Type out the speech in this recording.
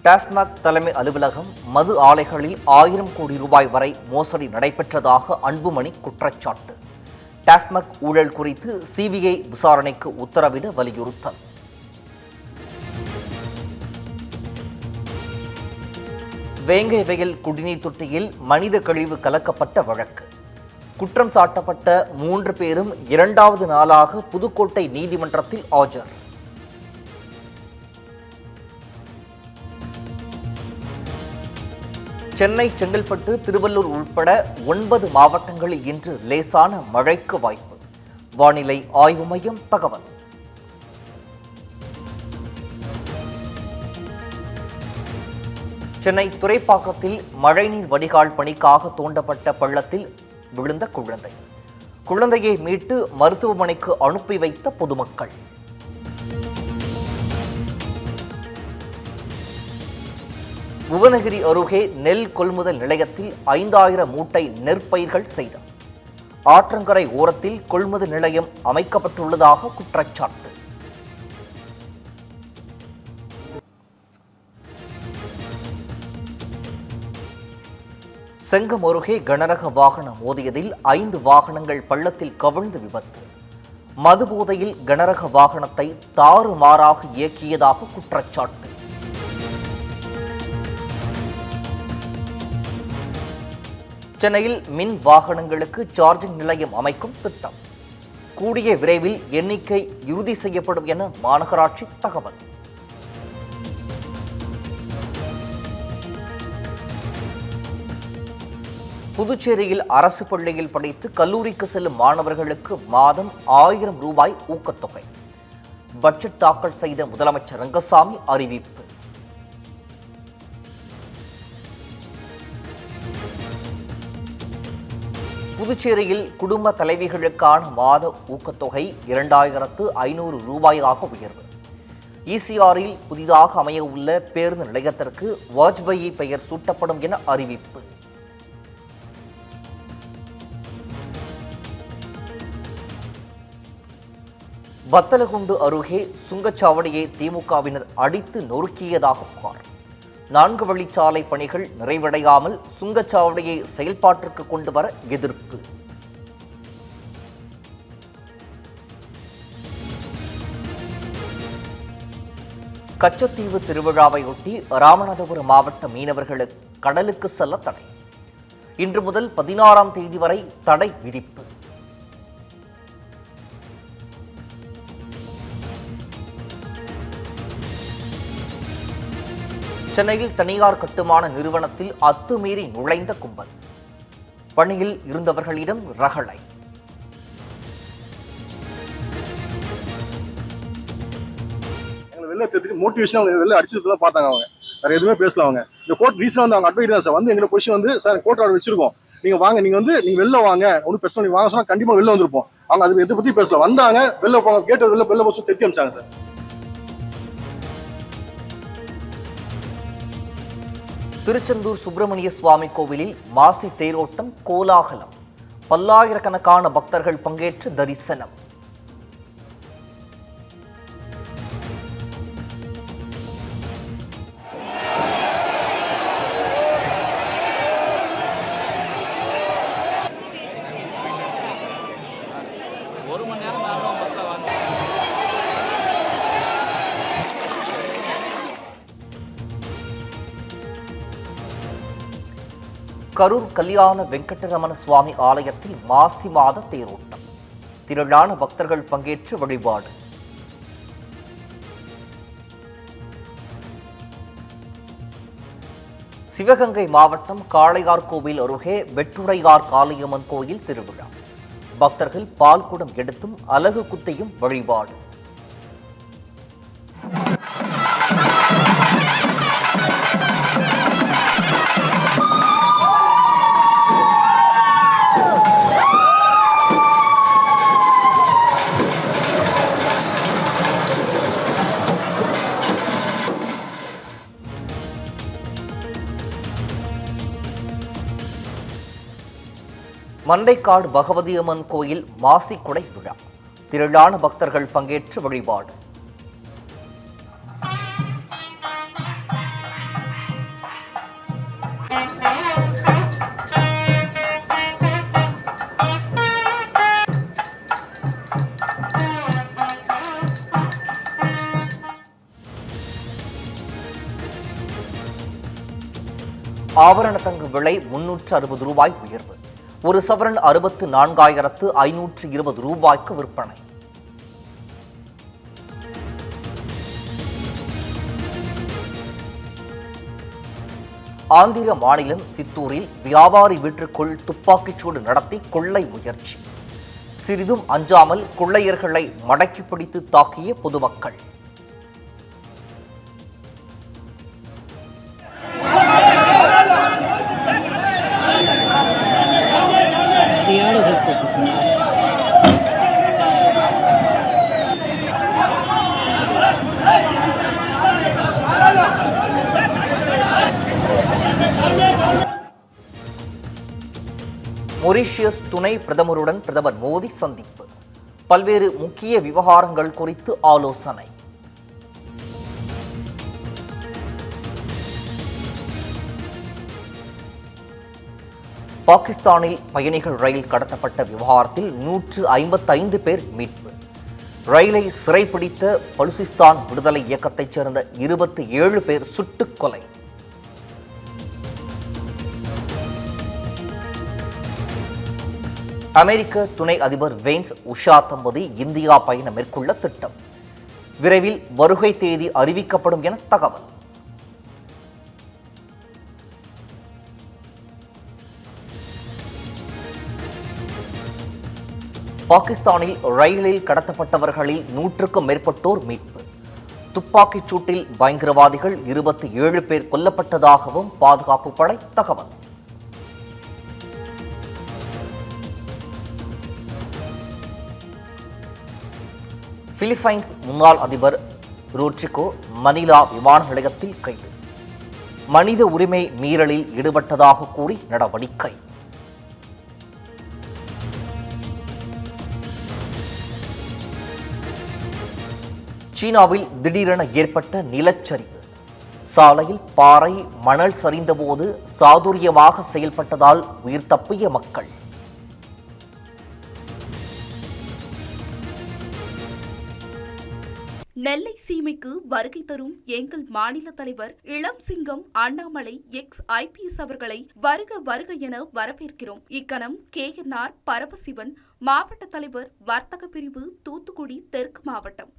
டாஸ்மாக் தலைமை அலுவலகம் மது ஆலைகளில் 1000 கோடி ரூபாய் வரை மோசடி நடைபெற்றதாக அன்புமணி குற்றச்சாட்டு. டாஸ்மாக் ஊழல் குறித்து சிபிஐ விசாரணைக்கு உத்தரவிட வலியுறுத்தல். வேங்கை வயல் குடிநீர் தொட்டியில் மனித கழிவு கலக்கப்பட்ட வழக்கு. குற்றம் சாட்டப்பட்ட 3 பேரும் 2வது நாளாக புதுக்கோட்டை நீதிமன்றத்தில் ஆஜர். சென்னை, செங்கல்பட்டு, திருவள்ளூர் உட்பட 9 மாவட்டங்களில் இன்று லேசான மழைக்கு வாய்ப்பு. வானிலை ஆய்வு மையம் தகவல். சென்னை துறைப்பாக்கத்தில் மழைநீர் வடிகால் பணிக்காக தோண்டப்பட்ட பள்ளத்தில் விழுந்த குழந்தையை மீட்டு மருத்துவமனைக்கு அனுப்பி வைத்த பொதுமக்கள். புவனகிரி அருகே நெல் கொள்முதல் நிலையத்தில் 5000 மூட்டை நெற்பயிர்கள் சேதம். ஆற்றங்கரை ஓரத்தில் கொள்முதல் நிலையம் அமைக்கப்பட்டுள்ளதாக குற்றச்சாட்டு. செங்கம் அருகே கனரக வாகனம் மோதியதில் 5 வாகனங்கள் பள்ளத்தில் கவிழ்ந்து விபத்து. மதுபோதையில் கனரக வாகனத்தை தாறுமாறாக இயக்கியதாக குற்றச்சாட்டு. சென்னையில் மின் வாகனங்களுக்கு சார்ஜிங் நிலையம் அமைக்கும் திட்டம். கூடிய விரைவில் எண்ணிக்கை இறுதி செய்யப்படும் என மாநகராட்சி தகவல். புதுச்சேரியில் அரசு பள்ளியில் படித்து கல்லூரிக்கு செல்லும் மாணவர்களுக்கு மாதம் 1000 ரூபாய் ஊக்கத்தொகை. பட்ஜெட் தாக்கல் செய்த முதலமைச்சர் ரங்கசாமி அறிவிப்பு. புதுச்சேரியில் குடும்ப தலைவிகளுக்கான மாத ஊக்கத்தொகை 2500 ரூபாயாக உயர்வு. ஈசிஆரில் புதிதாக அமைய உள்ள பேருந்து நிலையத்திற்கு வாஜ்பாயி பெயர் சூட்டப்படும் என அறிவிப்பு. வத்தலகுண்டு அருகே சுங்கச்சாவடியை திமுகவினர் அடித்து நொறுக்கியதாக புகார். 4 வழிச்சாலை பணிகள் நிறைவடையாமல் சுங்கச்சாவடியை செயல்பாட்டிற்கு கொண்டு வர எதிர்ப்பு. கச்சத்தீவு திருவிழாவையொட்டி ராமநாதபுரம் மாவட்ட மீனவர்களுக்கு கடலுக்கு செல்ல தடை. இன்று முதல் 16ஆம் தேதி வரை தடை விதிப்பு. சென்னையில் தனியார் கட்டுமான நிறுவனத்தில் அத்துமீறி நுழைந்த கும்பல். பணியில் இருந்தவர்களிடம் ரகளை. மோட்டிவேஷன் வெளில அடிச்சது தான் பார்த்தாங்க. அவங்க வேற எதுவுமே பேசல. அவங்க இந்த கோர்ட் ரீசன் வந்து அவங்க அட்வைட் தான் சார் வந்து எங்களை பொசிஷன் வந்து சார் கோர்ட் ஆர்டர் வச்சிருக்கோம், நீங்க வாங்க, நீங்க வெளில வாங்க, ஒன்றும் பேச நீங்க வாங்க சொன்னா கண்டிப்பா வெளில வந்திருப்போம். அவங்க அதை எதை பத்தி பேசல. வந்தாங்க, வெளில போங்க, கேட்டு வெளில போச்சு தெத்தி அமிச்சாங்க சார். திருச்செந்தூர் சுப்பிரமணிய சுவாமி கோவிலில் மாசி தேரோட்டம் கோலாகலம். பல்லாயிரக்கணக்கான பக்தர்கள் பங்கேற்று தரிசனம். கரூர் கல்யாண வெங்கடரமண சுவாமி ஆலயத்தில் மாசி மாத தேரோட்டம். திரளான பக்தர்கள் பங்கேற்று வழிபாடு. சிவகங்கை மாவட்டம் காளையார்கோவில் அருகே வெற்றுடையார் காளியம்மன் கோயில் திருவிழா. பக்தர்கள் பால் குடம் எடுத்தும் அலகு குத்தியும் வழிபாடு. மண்டைக்காடு பகவதி அம்மன் கோயில் மாசி குடை விழா. திரளான பக்தர்கள் பங்கேற்று வழிபாடு. ஆபரண தங்க விலை 360 ரூபாய் உயர்வு. ஒரு சவரன் 64,520 ரூபாய்க்கு விற்பனை. ஆந்திர மாநிலம் சித்தூரில் வியாபாரி வீட்டிற்குள் துப்பாக்கிச்சூடு நடத்தி கொள்ளை முயற்சி. சிறிதும் அஞ்சாமல் கொள்ளையர்களை மடக்கி பிடித்து தாக்கிய பொதுமக்கள். மொரீஷியஸ் துணை பிரதமருடன் பிரதமர் மோடி சந்திப்பு. பல்வேறு முக்கிய விவகாரங்கள் குறித்து ஆலோசனை. பாகிஸ்தானில் பயணிகள் ரயில் கடத்தப்பட்ட விவகாரத்தில் 155 பேர் மீட்பு. ரயிலை சிறைப்பிடித்த பலுசிஸ்தான் விடுதலை இயக்கத்தைச் சேர்ந்த 27 பேர் சுட்டுக் கொலை. அமெரிக்க துணை அதிபர் வேன்ஸ் உஷா தம்பதி இந்தியா பயணம் மேற்கொள்ள திட்டம். விரைவில் வருகை தேதி அறிவிக்கப்படும் என தகவல். பாகிஸ்தானில் ரயிலில் கடத்தப்பட்டவர்களில் 100க்கும் மேற்பட்டோர் மீட்பு. துப்பாக்கிச் சூட்டில் பயங்கரவாதிகள் 27 பேர் கொல்லப்பட்டதாகவும் பாதுகாப்பு படை தகவல். பிலிப்பைன்ஸ் முன்னாள் அதிபர் ரோட்ரிகோ மணிலா விமான நிலையத்தில் கைது. மனித உரிமை மீறலில் ஈடுபட்டதாக கூறி நடவடிக்கை. சீனாவில் திடீரென ஏற்பட்ட நிலச்சரிவு. சாலையில் பாறை மணல் சரிந்தபோது சாதுரியமாக செயல்பட்டதால் உயிர் தப்பிய மக்கள். நெல்லை சீமைக்கு வருகை தரும் எங்கள் மாநில தலைவர் இளம் சிங்கம் அண்ணாமலை ex-IPS அவர்களை வருக வருக என வரவேற்கிறோம். இக்கணம் KNR பரமசிவன், மாவட்ட தலைவர், வர்த்தக பிரிவு, தூத்துக்குடி தெற்கு மாவட்டம்.